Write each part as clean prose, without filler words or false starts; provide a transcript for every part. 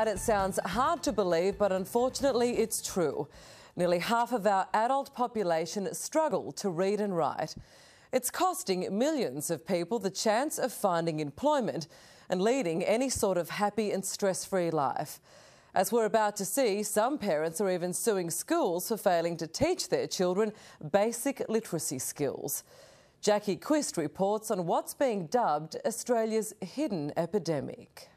It sounds hard to believe, but unfortunately it's true. Nearly half of our adult population struggle to read and write. It's costing millions of people the chance of finding employment and leading any sort of happy and stress-free life. As we're about to see, some parents are even suing schools for failing to teach their children basic literacy skills. Jackie Quist reports on what's being dubbed Australia's hidden epidemic.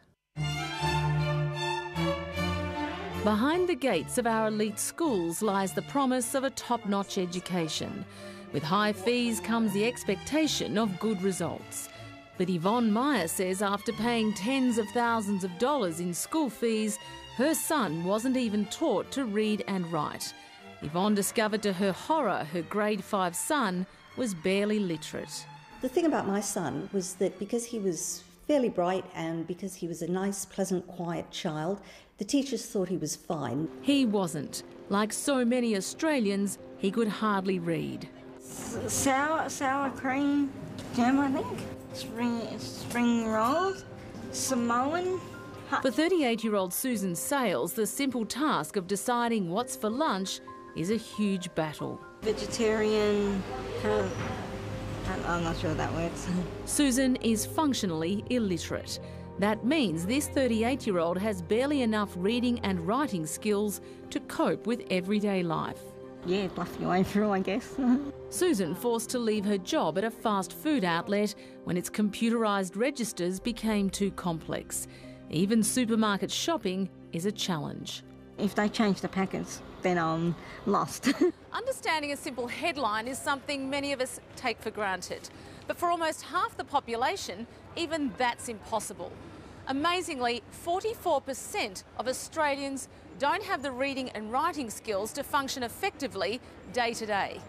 Behind the gates of our elite schools lies the promise of a top-notch education. With high fees comes the expectation of good results. But Yvonne Meyer says after paying tens of thousands of dollars in school fees, her son wasn't even taught to read and write. Yvonne discovered to her horror her grade 5 son was barely literate. The thing about my son was that because he was fairly bright and because he was a nice, pleasant, quiet child, the teachers thought he was fine. He wasn't. Like so many Australians, he could hardly read. Sour cream jam, I think. Spring rolls. Samoan. For 38-year-old Susan Sales, the simple task of deciding what's for lunch is a huge battle. Vegetarian. I'm not sure that works. Susan is functionally illiterate. That means this 38-year-old has barely enough reading and writing skills to cope with everyday life. Yeah, bluff your way through, I guess. Susan forced to leave her job at a fast food outlet when its computerised registers became too complex. Even supermarket shopping is a challenge. If they change the packets, then I'm lost. Understanding a simple headline is something many of us take for granted. But for almost half the population, even that's impossible. Amazingly, 44% of Australians don't have the reading and writing skills to function effectively day to day.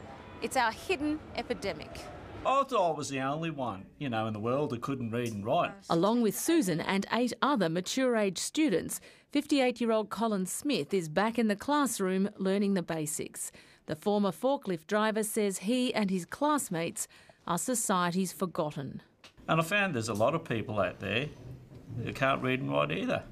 It's our hidden epidemic. I thought I was the only one, in the world that couldn't read and write. Along with Susan and 8 other mature-age students, 58-year-old Colin Smith is back in the classroom learning the basics. The former forklift driver says he and his classmates are society's forgotten. And I found there's a lot of people out there who can't read and write either.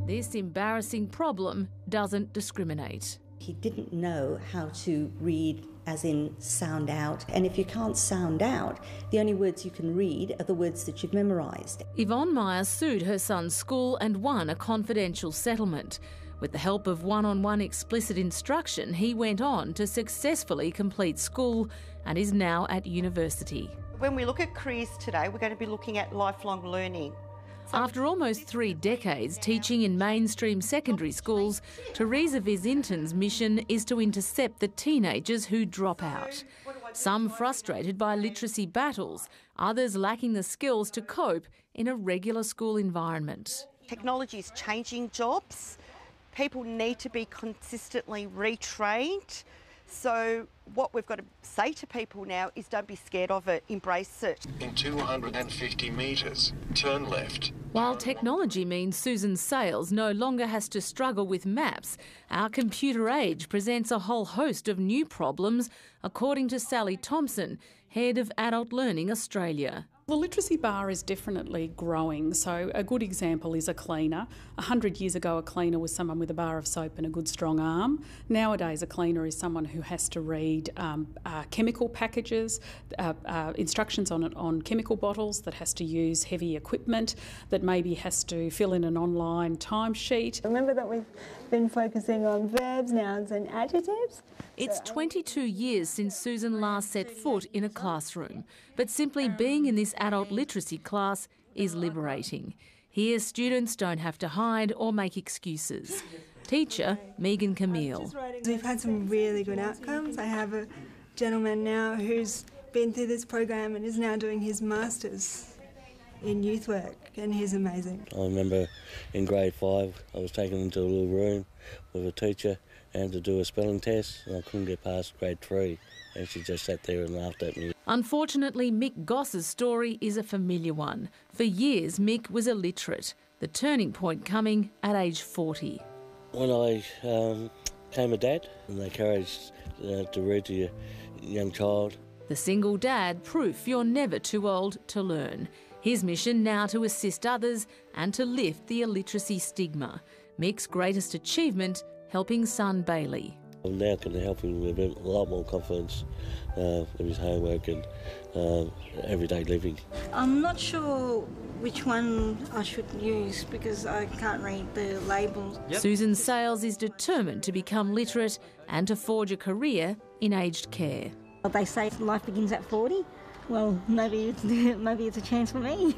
This embarrassing problem doesn't discriminate. He didn't know how to read as in sound out. And if you can't sound out, the only words you can read are the words that you've memorised. Yvonne Meyer sued her son's school and won a confidential settlement. With the help of one-on-one explicit instruction, he went on to successfully complete school and is now at university. When we look at careers today, we're going to be looking at lifelong learning. After almost 3 decades teaching in mainstream secondary schools, Teresa Vizinton's mission is to intercept the teenagers who drop out. Some frustrated by literacy battles, others lacking the skills to cope in a regular school environment. Technology is changing jobs. People need to be consistently retrained. So what we've got to say to people now is don't be scared of it, embrace it. In 250 metres, turn left. While technology means Susan Sales no longer has to struggle with maps, our computer age presents a whole host of new problems, according to Sally Thompson, head of Adult Learning Australia. The literacy bar is definitely growing. So a good example is a cleaner. 100 years ago, a cleaner was someone with a bar of soap and a good strong arm. Nowadays, a cleaner is someone who has to read chemical packages, instructions on chemical bottles, that has to use heavy equipment, that maybe has to fill in an online timesheet. Remember that we've been focusing on verbs, nouns and adjectives? It's 22 years since Susan last set foot in a classroom, but simply being in this adult literacy class is liberating. Here, students don't have to hide or make excuses. Teacher Megan Camille. We've had some really good outcomes. I have a gentleman now who's been through this program and is now doing his Masters in youth work, and he's amazing. I remember in grade 5 I was taken into a little room with a teacher and to do a spelling test, and I couldn't get past grade 3, and she just sat there and laughed at me. Unfortunately, Mick Goss's story is a familiar one. For years, Mick was illiterate, the turning point coming at age 40. When I became a dad, and they encouraged to read to your young child. The single dad, proof you're never too old to learn. His mission now to assist others and to lift the illiteracy stigma. Mick's greatest achievement, helping son Bailey. I'm now going to help him with a lot more confidence with his homework and everyday living. I'm not sure which one I should use because I can't read the labels. Susan Sales is determined to become literate and to forge a career in aged care. They say life begins at 40. Well, maybe it's a chance for me.